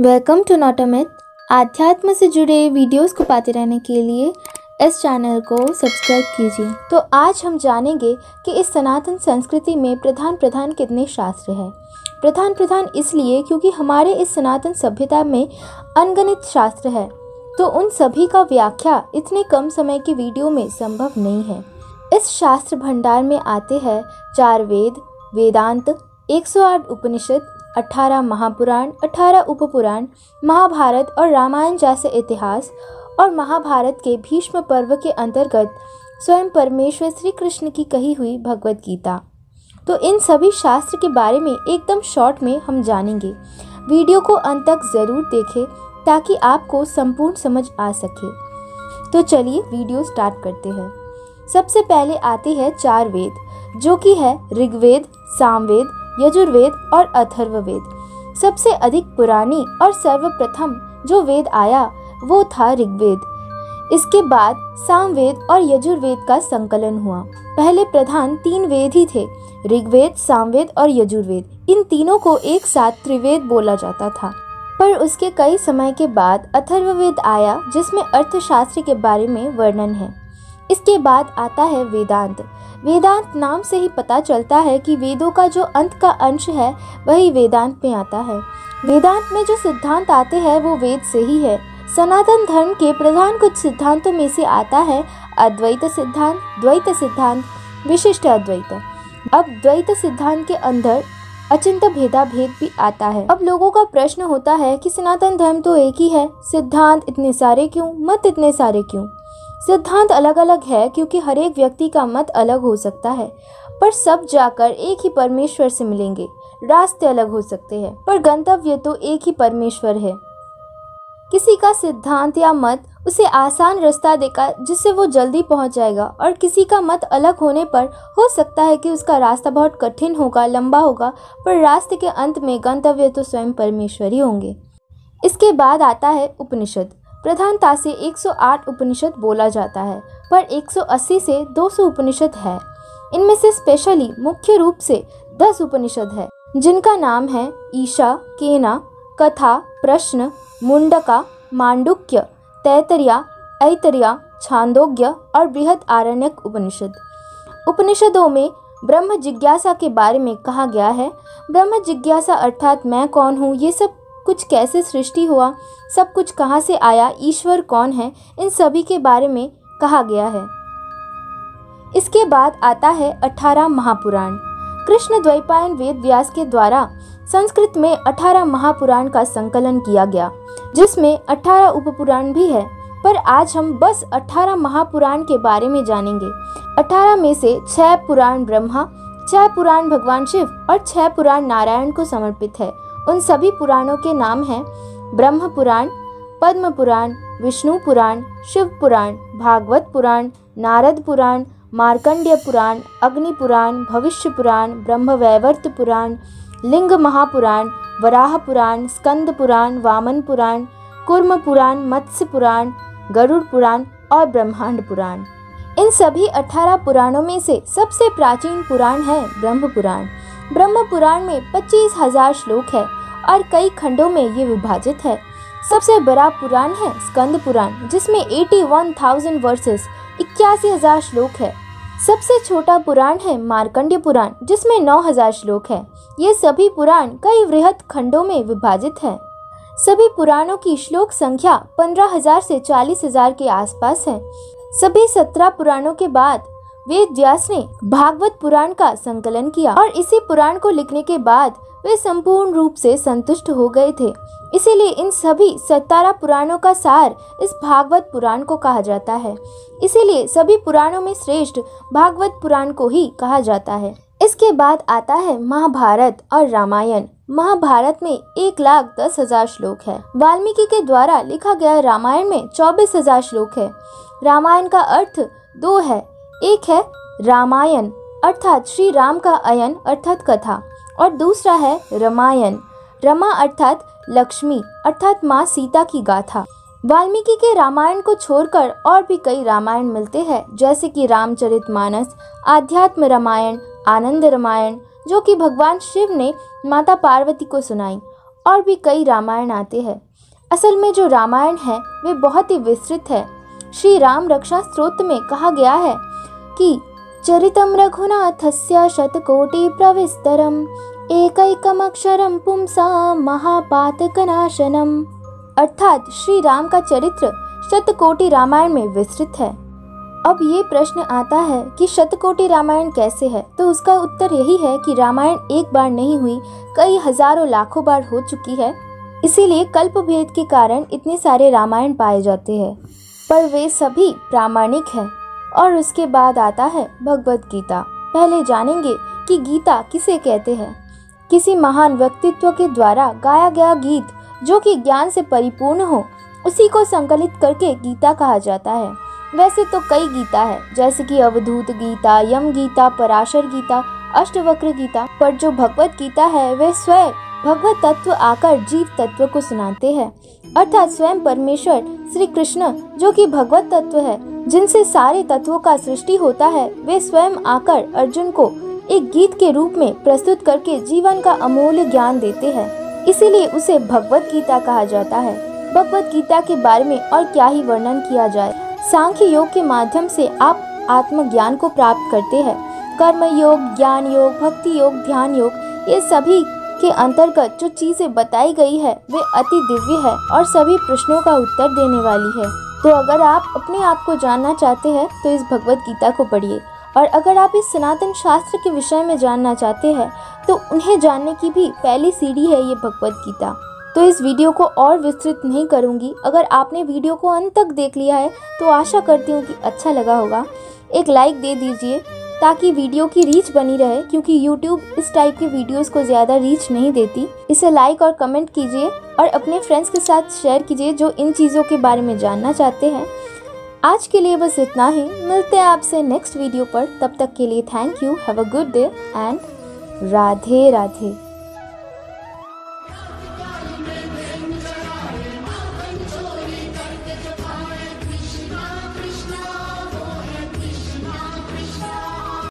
Welcome to not a myth. आध्यात्म से जुड़े वीडियोस को पाते रहने के लिए इस चैनल को सब्सक्राइब कीजिए। तो आज हम जानेंगे कि इस सनातन संस्कृति में प्रधान कितने शास्त्र हैं। प्रधान इसलिए क्योंकि हमारे इस सनातन सभ्यता में अनगिनत शास्त्र है, तो उन सभी का व्याख्या इतने कम समय की वीडियो में संभव नहीं है। इस शास्त्र भंडार में आते हैं 4 वेद, वेदांत, 108 उपनिषद, 18 महापुराण, 18 उपपुराण, महाभारत और रामायण जैसे इतिहास, और महाभारत के भीष्म पर्व के अंतर्गत स्वयं परमेश्वर श्री कृष्ण की कही हुई भगवत गीता। तो इन सभी शास्त्र के बारे में एकदम शॉर्ट में हम जानेंगे। वीडियो को अंत तक ज़रूर देखें ताकि आपको संपूर्ण समझ आ सके। तो चलिए वीडियो स्टार्ट करते हैं। सबसे पहले आते हैं 4 वेद, जो कि है ऋग्वेद, सामवेद, यजुर्वेद और अथर्ववेद। सबसे अधिक पुरानी और सर्वप्रथम जो वेद आया वो था ऋग्वेद। इसके बाद सामवेद और यजुर्वेद का संकलन हुआ। पहले प्रधान 3 वेद ही थे, ऋग्वेद, सामवेद और यजुर्वेद। इन तीनों को एक साथ त्रिवेद बोला जाता था। पर उसके कई समय के बाद अथर्ववेद आया, जिसमें अर्थशास्त्र के बारे में वर्णन है। इसके बाद आता है वेदांत। वेदांत नाम से ही पता चलता है कि वेदों का जो अंत का अंश है वही वेदांत में आता है। वेदांत में जो सिद्धांत आते हैं वो वेद से ही है। सनातन धर्म के प्रधान कुछ सिद्धांतों में से आता है अद्वैत सिद्धांत, द्वैत सिद्धांत, विशिष्ट अद्वैत। अब द्वैत सिद्धांत के अंदर अचिंत्य भेदाभेद भी आता है। अब लोगों का प्रश्न होता है कि सनातन धर्म तो एक ही है, सिद्धांत इतने सारे क्यों, मत इतने सारे क्यों? सिद्धांत अलग अलग है क्योंकि हर एक व्यक्ति का मत अलग हो सकता है, पर सब जाकर एक ही परमेश्वर से मिलेंगे। रास्ते अलग हो सकते हैं पर गंतव्य तो एक ही परमेश्वर है। किसी का सिद्धांत या मत उसे आसान रास्ता देगा जिससे वो जल्दी पहुंच जाएगा, और किसी का मत अलग होने पर हो सकता है कि उसका रास्ता बहुत कठिन होगा, लंबा होगा, पर रास्ते के अंत में गंतव्य तो स्वयं परमेश्वर ही होंगे। इसके बाद आता है उपनिषद। प्रधानता से 108 उपनिषद बोला जाता है, पर 180 से 200 उपनिषद है। इनमें से स्पेशली मुख्य रूप से 10 उपनिषद है, जिनका नाम है ईशा, केना, कथा, प्रश्न, मुंडका, मांडुक्य, तैतरिया, ऐतरिया, छांदोग्य और बृहद आरण्यक उपनिषद। उपनिषदों में ब्रह्म जिज्ञासा के बारे में कहा गया है। ब्रह्म जिज्ञासा अर्थात मैं कौन हूँ, ये सब कुछ कैसे सृष्टि हुआ, सब कुछ कहाँ से आया, ईश्वर कौन है, इन सभी के बारे में कहा गया है। इसके बाद आता है 18 महापुराण। कृष्ण द्वैपायन वेद व्यास के द्वारा संस्कृत में 18 महापुराण का संकलन किया गया, जिसमें 18 उपपुराण भी है। पर आज हम बस 18 महापुराण के बारे में जानेंगे। 18 में से 6 पुराण ब्रह्मा, 6 पुराण भगवान शिव और 6 पुराण नारायण को समर्पित है। उन सभी पुराणों के नाम हैं ब्रह्म पुराण, पद्म पुराण, विष्णु पुराण, शिव पुराण, भागवत पुराण, नारद पुराण, मार्कंडेय पुराण, अग्नि पुराण, भविष्य पुराण, ब्रह्मवैवर्त पुराण, लिंग महापुराण, वराह पुराण, स्कंद पुराण, वामन पुराण, कूर्म पुराण, मत्स्य पुराण, गरुड़ पुराण और ब्रह्मांड पुराण। इन सभी 18 पुराणों में से सबसे प्राचीन पुराण है ब्रह्म पुराण। ब्रह्म पुराण में 25,000 श्लोक है और कई खंडों में ये विभाजित है। सबसे बड़ा पुराण है स्कंद पुराण, जिसमें 81,000 वर्सेस 81,000 श्लोक है। सबसे छोटा पुराण है मार्कंडेय पुराण, जिसमें 9,000 श्लोक है। ये सभी पुराण कई वृहद खंडों में विभाजित है। सभी पुराणों की श्लोक संख्या 15,000 से 40,000 के आसपास है। सभी 17 पुराणों के बाद वेद व्यास ने भागवत पुराण का संकलन किया, और इसी पुराण को लिखने के बाद वे संपूर्ण रूप से संतुष्ट हो गए थे। इसीलिए इन सभी 17 पुराणों का सार इस भागवत पुराण को कहा जाता है। इसीलिए सभी पुराणों में श्रेष्ठ भागवत पुराण को ही कहा जाता है। इसके बाद आता है महाभारत और रामायण। महाभारत में 1,10,000 श्लोक है। वाल्मीकि के द्वारा लिखा गया रामायण में 24,000 श्लोक है। रामायण का अर्थ 2 है। एक है रामायण अर्थात श्री राम का अयन अर्थात कथा, और दूसरा है रामायण, रमा अर्थात लक्ष्मी अर्थात माँ सीता की गाथा। वाल्मीकि के रामायण को छोड़कर और भी कई रामायण मिलते हैं, जैसे कि रामचरितमानस, आध्यात्म रामायण, आनंद रामायण, जो कि भगवान शिव ने माता पार्वती को सुनाई, और भी कई रामायण आते हैं। असल में जो रामायण है वे बहुत ही विस्तृत है। श्री राम रक्षा स्तोत्र में कहा गया है कि चरितम रघुनाथस्य शतकोटि प्रविस्तरम एकैकमक्षरम पुंसा महापातकनाशनम। अर्थात श्री राम का चरित्र शतकोटि रामायण में विस्तृत है। अब ये प्रश्न आता है कि शतकोटि रामायण कैसे है, तो उसका उत्तर यही है कि रामायण एक बार नहीं हुई, कई हजारों लाखों बार हो चुकी है। इसीलिए कल्प भेद के कारण इतने सारे रामायण पाए जाते हैं, पर वे सभी प्रामाणिक हैं। और उसके बाद आता है भगवत गीता। पहले जानेंगे कि गीता किसे कहते हैं। किसी महान व्यक्तित्व के द्वारा गाया गया गीत जो कि ज्ञान से परिपूर्ण हो, उसी को संकलित करके गीता कहा जाता है। वैसे तो कई गीता है, जैसे कि अवधूत गीता, यम गीता, पराशर गीता, अष्टवक्र गीता, पर जो भगवत गीता है वे स्वयं भगवत तत्व आकर जीव तत्व को सुनाते हैं। अर्थात स्वयं परमेश्वर श्री कृष्ण जो कि भगवत तत्व है, जिनसे सारे तत्वों का सृष्टि होता है, वे स्वयं आकर अर्जुन को एक गीत के रूप में प्रस्तुत करके जीवन का अमूल्य ज्ञान देते हैं। इसीलिए उसे भगवत गीता कहा जाता है। भगवत गीता के बारे में और क्या ही वर्णन किया जाए। सांख्य योग के माध्यम से आप आत्मज्ञान को प्राप्त करते हैं। कर्म योग, ज्ञान योग, भक्ति योग, ध्यान योग, ये सभी के अंतर्गत जो चीजें बताई गई है वे अति दिव्य है और सभी प्रश्नों का उत्तर देने वाली है। तो अगर आप अपने आप को जानना चाहते हैं तो इस भगवत गीता को पढ़िए, और अगर आप इस सनातन शास्त्र के विषय में जानना चाहते हैं तो उन्हें जानने की भी पहली सीढ़ी है ये भगवत गीता। तो इस वीडियो को और विस्तृत नहीं करूंगी। अगर आपने वीडियो को अंत तक देख लिया है तो आशा करती हूँ कि अच्छा लगा होगा। एक लाइक दे दीजिए ताकि वीडियो की रीच बनी रहे, क्योंकि YouTube इस टाइप के वीडियोस को ज़्यादा रीच नहीं देती। इसे लाइक और कमेंट कीजिए और अपने फ्रेंड्स के साथ शेयर कीजिए जो इन चीज़ों के बारे में जानना चाहते हैं। आज के लिए बस इतना ही। मिलते हैं आपसे नेक्स्ट वीडियो पर। तब तक के लिए thank you, have a good day and Radhe Radhe.